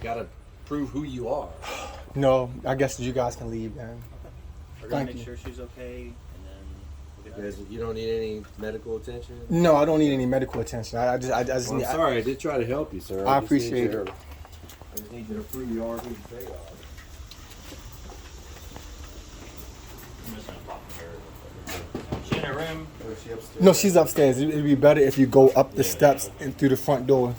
gotta prove who you are. No, I guess you guys can leave then. Okay. We're gonna Thank make you. sure she's okay, and then we'll get out. You don't need any medical attention? No, I don't need any medical attention. I just Well, need. I'm sorry, I did try to help you, sir. I just need appreciate your- it. I just need you to prove you are who you say you are. I'm just gonna pop her. She in her room? Or is she upstairs? No, she's upstairs. It'd be better if you go up the steps and through the front door.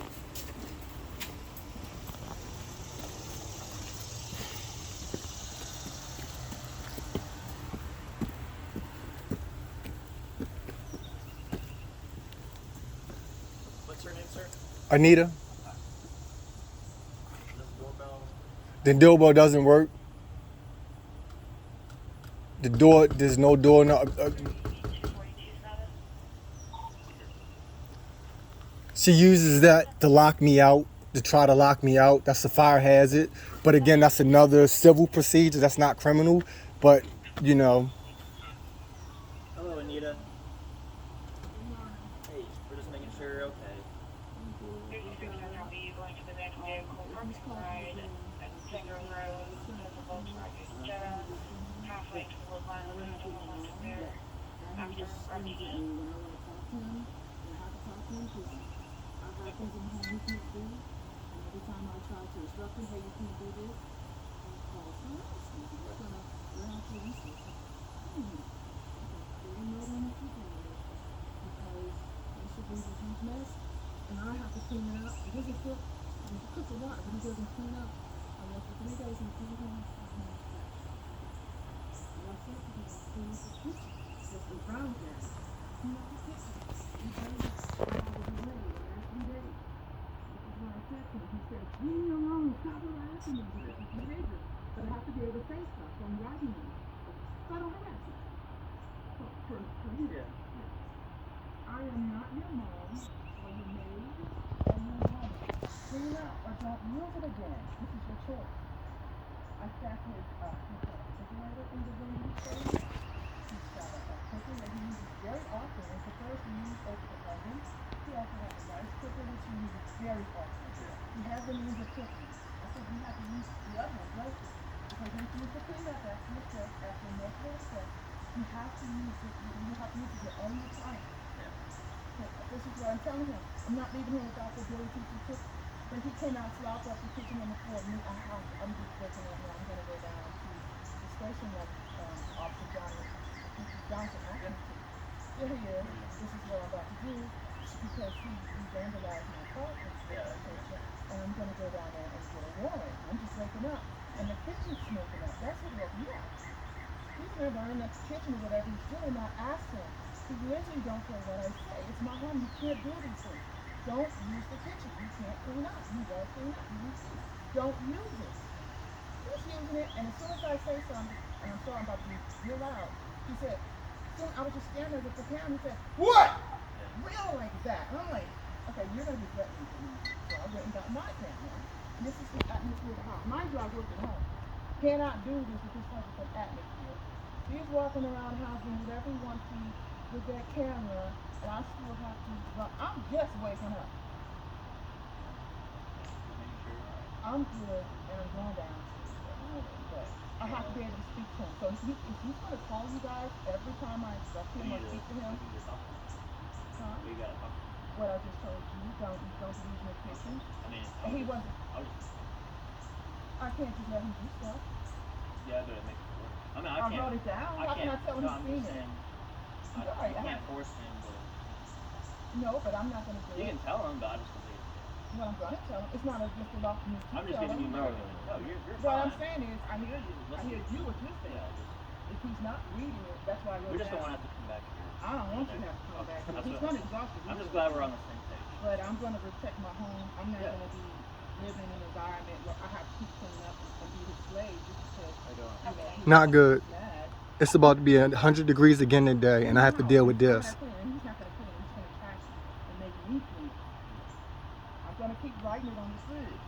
What's her name, sir? Anita, This doorbell. the doorbell doesn't work. The door, there's no door. No, she uses that to lock me out, to try to lock me out. That's a fire hazard. But again, that's another civil procedure. That's not criminal. But, you know, Hello, Anita. Hey, we're just making sure you're okay. And I have to clean it up. It doesn't cook. It cooks a lot, but it doesn't clean up. I work for 3 days and 3 days. That's it, because I clean up the kitchen. That's the brown gas. Clean up the kitchen. He told me I was ready the last 3 days. This is what I said to him. He said, leave me alone. Stop harassing me. Because it's behavior. But I have to be able to say stuff. So I'm writing them. So I don't harass you. For you. Yeah. I am not your mom or your maid or your woman. Clean up or don't use it again. This is your choice. I sat his refrigerator in the room he stayed. He's got a cooker that he uses very often. It's the first to use over the oven. He also has a rice cooker which he uses very often. He has the means of cooking. I said you have to use the other one, roast it. Because when you use the clean up after your cook, after multiple steps, you have to use it. You have to use it your own time. This is what I'm telling him. I'm not leaving him without the ability to cook. But he cannot slop up the kitchen on the floor. I'm just looking at him. I'm going to go down to the station that Officer Johnson asked me to. Here he is. This is what I'm about to do because he vandalized my apartment. And I'm going to go down there and get a warrant. I'm just waking up. And the kitchen's smoking up. That's what woke me up. He's never in the kitchen or whatever he's doing. I asked him. He usually don't care what I say. It's my home. You can't do these things. Don't use the kitchen. You can't clean up. You won't clean up. You refuse. Don't use it. He's using it, and as soon as I say something, and I'm sorry, I'm about to be real loud, he said, soon I was just standing there with the camera, he said, what? Real like that. And I'm like, okay, you're going to be threatening to me. So I went and got my camera. And this is the atmosphere of the house. Mind you, I work at home. Cannot do this with this type of atmosphere. He's walking around the house doing whatever he wants to with that camera, and I still have to, well, I'm just waking up. I'm good, and I'm going down. But I have to be able to speak to him. So if he's going to call you guys every time I speak to him, what I just told you, don't use your kitchen. And he wasn't. I can't just let him do stuff. Yeah, but it makes it work. I mean, I wrote it down. How can I tell him he's seen it? I can't force him, but No, but I'm not going to do it. you can tell him, but I just don't think. What I'm going to tell him, it's not just a lot for me to I'm just tell giving you him. more. No, you're What fine. I'm saying is, I hear you. I hear you what you're saying. If he's not reading it, that's why I wrote We just it don't down. want to have to come back here. I don't want you to have to come back. That's He's what- going to exhaust you. I'm just glad we're on the same page. But I'm going to protect my home. I'm not Yeah. going to be living in an environment where I have to keep cleaning up and be his slave just because he's Not good. mad. It's about to be 100 degrees again today, and I have to deal with this. He's not going to clean it. He's going to trash it and make me clean it. I'm going to keep writing it on the fridge.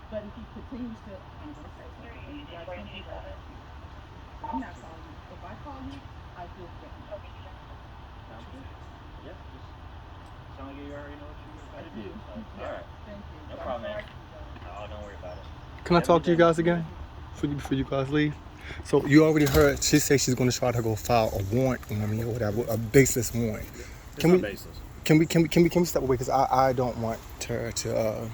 But if he continues to, I'm going to say something. You guys can't do that. I'm not calling you. If I call you, I feel threatened. Sounds good. Yeah, just sound like you already know what you got to do. So, Yeah. all right. Thank you. No I'm problem, sorry man. for you guys. No, don't worry about it. Can I talk to you guys again before you guys leave? So you already heard she say she's going to try to go file a warrant on me or whatever, a baseless warrant. It's not baseless. Can we step away because I don't want her to.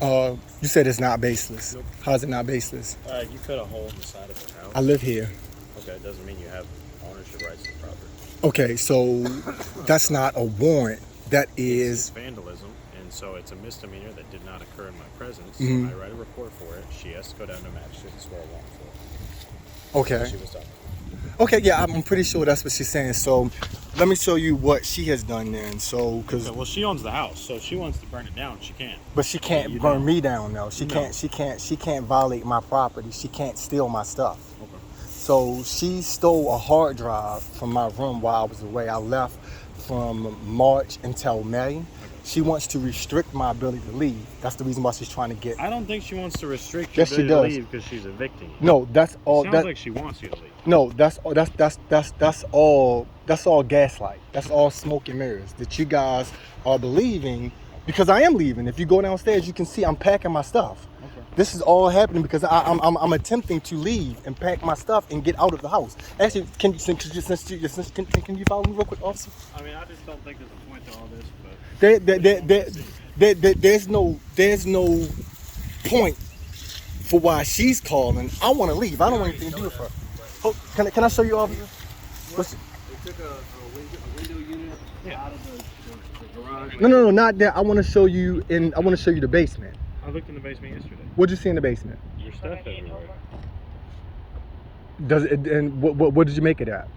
You said it's not baseless. Nope. How's it not baseless? You cut a hole in the side of your house. I live here. Okay, it doesn't mean you have ownership rights to the property. Okay, so that's not a warrant. That It's is. vandalism, and so it's a misdemeanor that did not occur in my presence. Mhm. I write a report for it. She has to go down to magistrate and swear a warrant for it. Okay. She was done. Okay, yeah, I'm pretty sure that's what she's saying. So let me show you what she has done then. So, because Okay, well, she owns the house, so if she wants to burn it down, she can. but she can't You burn don't. me down though. She No. can't violate my property. She can't steal my stuff. Okay. So she stole a hard drive from my room while I was away. I left from March until May. She wants to restrict my ability to leave. That's the reason why she's trying to get. I don't think she wants to restrict your Yes, she ability to does. leave because she's evicting you. No, that's all. Sounds That like she wants you to leave. no, that's all. That's all gaslight. That's all smoke and mirrors that you guys are believing. Because I am leaving. If you go downstairs, you can see I'm packing my stuff. Okay. This is all happening because I'm attempting to leave and pack my stuff and get out of the house. Actually, can you follow me real quick, officer? I mean, I just don't think there's a point to all this, but There's no point for why she's calling. I want to leave. I don't want anything to do with her. Oh, can I show you, officer? What's- They took a window unit out of the garage. No, not that. I want to show you the basement. I looked in the basement yesterday. What'd you see in the basement? Your stuff everywhere. Does it, and what did you make it at?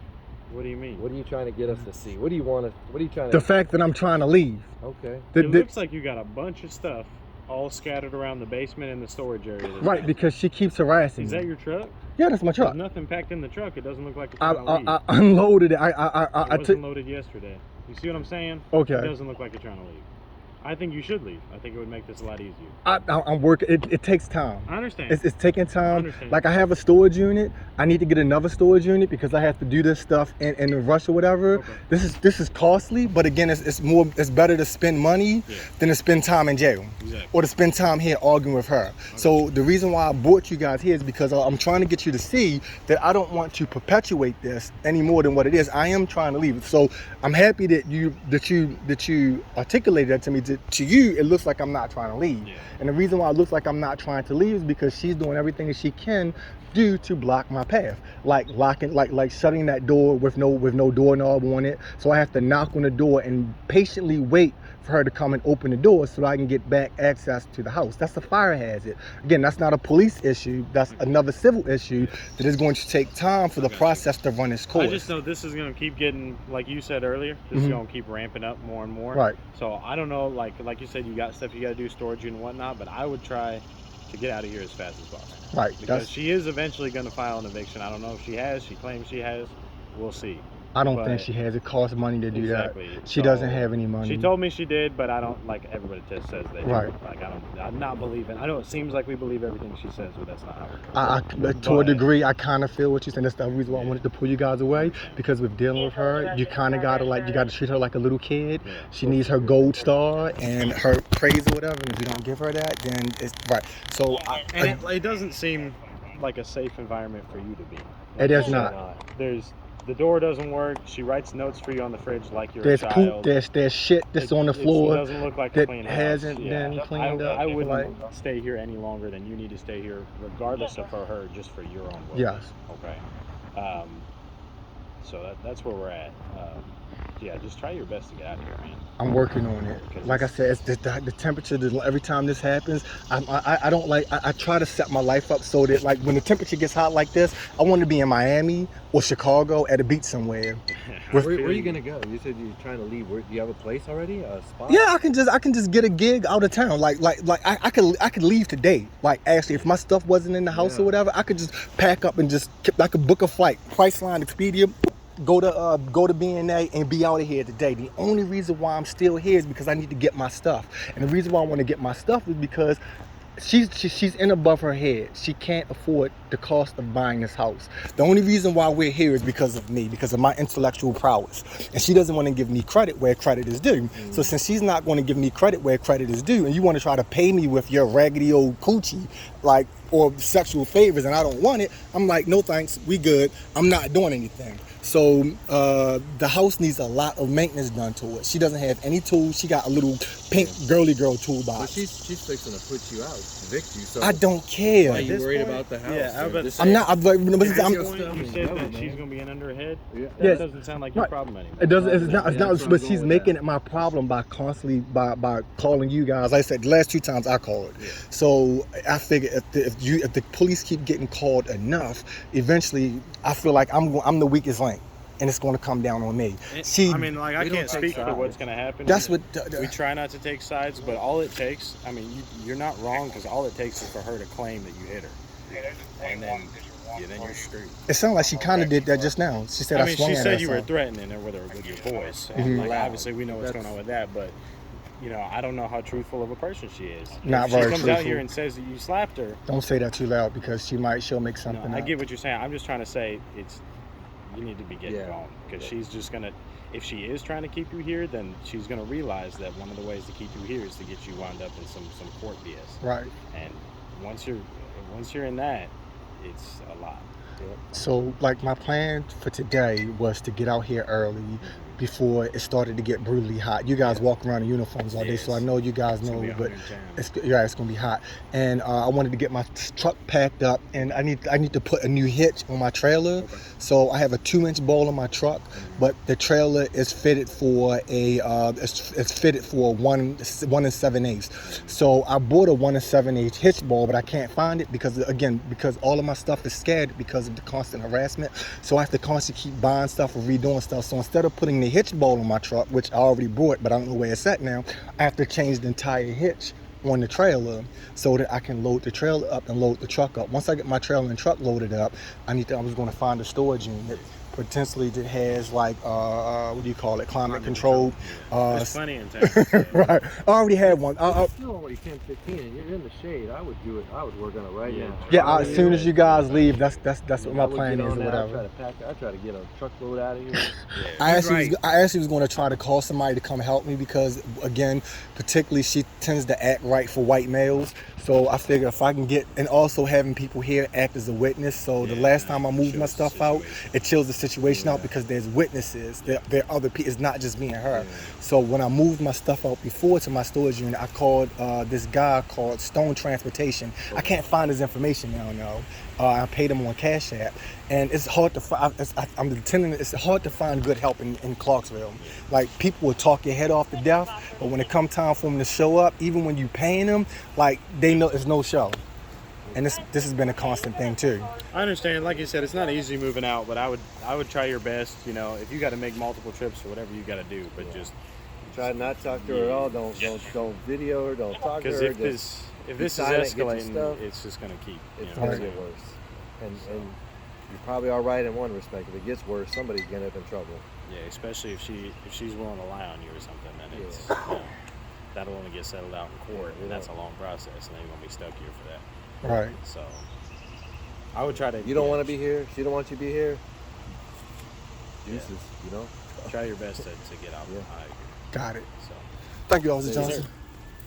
What do you mean? What are you trying to get us to see? What do you want us? What are you trying The to? fact that I'm trying to leave. Okay. It looks like you got a bunch of stuff all scattered around the basement and the storage area. Right, because she keeps harassing Is me. that your truck? Yeah, that's my truck. There's nothing packed in the truck. It doesn't look like it's I, trying to leave. I unloaded it. It I wasn't took. loaded yesterday. You see what I'm saying? Okay. It doesn't look like you're trying to leave. I think you should leave. I think it would make this a lot easier. I'm working. It takes time. I understand. It's taking I time. understand. Like I have a storage unit. I need to get another storage unit because I have to do this stuff in a rush or whatever. Okay. This is costly, but again, it's better to spend money than to spend time in jail. Exactly. Or to spend time here arguing with her. So the reason why I brought you guys here is because I'm trying to get you to see that I don't want to perpetuate this any more than what it is. I am trying to leave. So I'm happy that you articulated that to me. To you, it looks like I'm not trying to leave. Yeah. And the reason why it looks like I'm not trying to leave is because she's doing everything that she can do to block my path, like locking, like shutting that door with no doorknob on it. So I have to knock on the door and patiently wait for her to come and open the door so that I can get back access to the house. That's a fire hazard. Again, that's not a police issue. That's another civil issue that is going to take time for the process to run its course. I just know this is going to keep getting, like you said earlier, this is Mhm. going to keep ramping up more and more. Right. So I don't know, like you said, you got stuff you got to do, storage and whatnot, but I would try to get out of here as fast as possible. Right. Because she is eventually going to file an eviction. I don't know if she has. She claims she has. We'll see. I don't But- think she has. It costs money to do Exactly. that. She So, doesn't have any money. She told me she did, but I don't, like everybody just says they do. Right. Like I'm not believing. I know it seems like we believe everything she says, but that's not how it goes. To a But- degree, I kind of feel what you're saying. That's the reason why I wanted to pull you guys away, because with dealing with her, you kind of you gotta treat her like a little kid. Yeah. She needs her gold star and her praise or whatever. And if you don't give her that, then it's right. So And it doesn't seem like a safe environment for you to be. It is It's not. The door doesn't work. She writes notes for you on the fridge like you're there's a poop. child. There's shit that's on the It floor doesn't look like a that clean house. hasn't been cleaned up. I wouldn't Like, stay here any longer than you need to stay here, regardless of her, just for your own well. yes. Okay. So that's where we're at. Yeah, just try your best to get out of here, man. I'm working on it. Like I said, it's the temperature. Every time this happens, I don't like. I try to set my life up so that like when the temperature gets hot like this, I want to be in Miami or Chicago at a beach somewhere. Where are you gonna go? You said you're trying to leave. Do you have a place already? A spot? Yeah, I can just get a gig out of town. Like I could leave today. Like actually, if my stuff wasn't in the house or whatever, I could just pack up and I could book a flight, Priceline, Expedia. Go to BNA and be out of here today. The only reason why I'm still here is because I need to get my stuff. And the reason why I want to get my stuff is because she's in above her head. She can't afford the cost of buying this house. The only reason why we're here is because of me, because of my intellectual prowess. And she doesn't want to give me credit where credit is due. So since she's not going to give me credit where credit is due, and you want to try to pay me with your raggedy old coochie, like, or sexual favors, and I don't want it, I'm like, no thanks, we good. I'm not doing anything. So the house needs a lot of maintenance done to it. She doesn't have any tools. She got a little pink girly girl toolbox. But she's fixing to put you out, evict you. So I don't care. why are you worried about the house? Yeah, I was about to say, I'm not. At this I'm, point, you said that she's gonna be in under her head. Yeah. That Yes. doesn't sound like your Right. problem anymore. It doesn't. It's not. It's Yeah, not. that's where But I'm she's going with making that. it my problem by constantly by calling you guys. Like I said, the last 2 times I called. Yeah. So I figure if the police keep getting called enough, eventually I feel like I'm the weakest link, and it's going to come down on me. She. I mean, like, I We don't can't take speak for sides. what's gonna happen. That's what. We try not to take sides, but all it takes, I mean, you're not wrong, because all it takes is for her to claim that you hit her. And then you're screwed. It sounded like she kind of did that just now. She said I, I mean, swung she at said her you were son. threatening her with your voice. And Mhm. like, obviously, we know what's going on with that, but you know, I don't know how truthful of a person she is. Not if very she comes out truthful. here and says that you slapped her, Don't say that too loud because she'll make you something know, I up. get what you're saying. I'm just trying to say you need to be getting Yeah. going, because she's just gonna. If she is trying to keep you here, then she's gonna realize that one of the ways to keep you here is to get you wound up in some court BS. Right. And once you're in that, it's a lot. So, like, my plan for today was to get out here early before it started to get brutally hot. You guys walk around in uniforms all day, so I know you guys It's know, gonna be but 110. it's gonna be hot. And I wanted to get my truck packed up, and I need to put a new hitch on my trailer. Okay. So I have a 2-inch ball on my truck, but the trailer is fitted for it's fitted for 1 7/8. So I bought a 1 7/8 hitch ball, but I can't find it because all of my stuff is scattered because of the constant harassment. So I have to constantly keep buying stuff or redoing stuff. So instead of putting the hitch ball on my truck, which I already bought, but I don't know where it's at now, I have to change the entire hitch on the trailer so that I can load the trailer up and load the truck up. Once I get my trailer and truck loaded up, I was going to find a storage unit potentially that has like what do you call it, climate control. There's plenty in town. So. Right. I already had one. It's still only 10:15, and you're in the shade. I would do it. I would work on it right Yeah. now. Yeah, as soon as you guys leave, that's what my I would plan get is on or that. whatever. I try to get a truckload out of here. I actually was going to try to call somebody to come help me because, again, particularly she tends to act right for white males. So I figure if I can get, and also having people here act as a witness. So the last time I moved my stuff out, it chills the situation out because there's witnesses. There are other people. It's not just me and her. So when I moved my stuff out before to my storage unit, I called this guy called Stone Transportation. I can't find his information now. No, I paid him on Cash App, and it's hard to find. It's hard to find good help in Clarksville. Like, people will talk your head off to death, but when it come time for them to show up, even when you paying them, like, they know it's no show. And this has been a constant thing too. I understand. Like you said, it's not easy moving out, but I would try your best. You know, if you got to make multiple trips or whatever you got to do, but just Try not to talk to her at all. Don't video her. Don't talk to because her. if this is silent, get your escalating, stuff. it's just gonna keep. It's You know, gonna get worse. And you're probably all right in one respect. If it gets worse, somebody's gonna end up in trouble. yeah, especially if she's willing to lie on you or something, then it's you know, that'll only get settled out in court, and that's a long process, and then you're gonna be stuck here for that. Right. So I would try to. You don't want to be here. She don't want you to be here. Jesus, you know. try your best to get out. Yeah. I agree. Got it. So Thank you, Officer Yes, Johnson.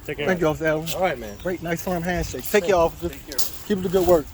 take care. Thank you, Officer Allen. All right, man. Great, nice firm handshake. Take care, officer. Keep up the good work.